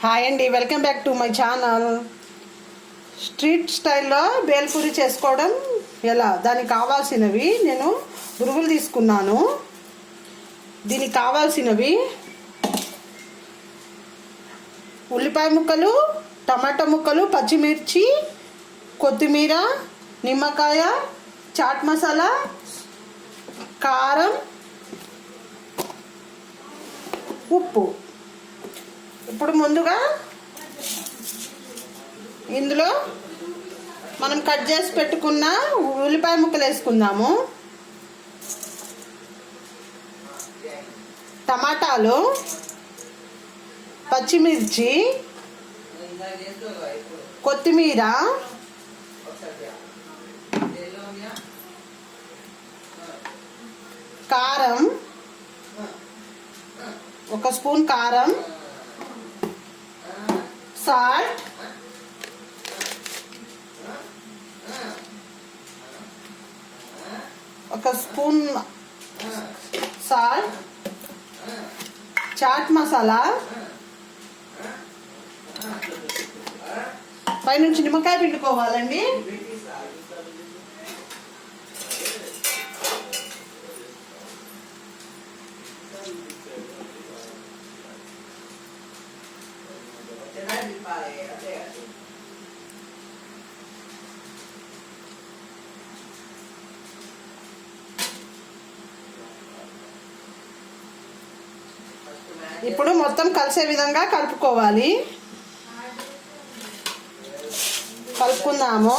Hi అండి, welcome back to my channel. Street స్టైల్లో బేల్పూరి చేసుకోవడం ఎలా, దానికి కావాల్సినవి నేను బురుగులు తీసుకున్నాను. దీనికి కావాల్సినవి ఉల్లిపాయ ముక్కలు, టమాటా ముక్కలు, పచ్చిమిర్చి, కొత్తిమీర, నిమ్మకాయ, చాట్ మసాలా, కారం, ఉప్పు. ఇప్పుడు ముందుగా ఇందులో మనం కట్ చేసి పెట్టుకున్న ఉల్లిపాయ ముక్కలు వేసుకుందాము. టమాటాలు, పచ్చిమిర్చి, కొత్తిమీర, కారం, ఒక స్పూన్ కారం, సాల్ట్, ఒక స్పూన్ సాల్ట్, చాట్ మసాలా, పైనుంచి నిమ్మకాయ పిండుకోవాలండి. ఇప్పుడు మొత్తం కలిసే విధంగా కలుపుకోవాలి. కలుపుకుందాము.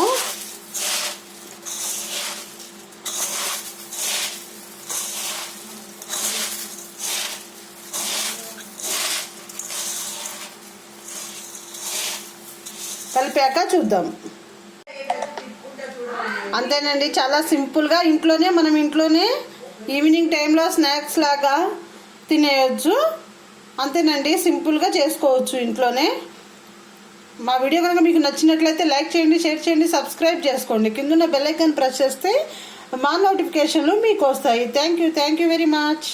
కలిపాక చూద్దాం. అంతేనండి, చాలా సింపుల్గా మనం ఇంట్లోనే ఈవినింగ్ టైంలో స్నాక్స్ లాగా తినేయచ్చు. అంతేనండి, సింపుల్గా చేసుకోవచ్చు ఇంట్లోనే. మా వీడియో కనుక మీకు నచ్చినట్లయితే లైక్ చేయండి, షేర్ చేయండి, సబ్స్క్రైబ్ చేసుకోండి. కింద బెల్ ఐకాన్ ప్రెస్ చేస్తే మా నోటిఫికేషన్లు మీకు వస్తాయి. Thank you very much.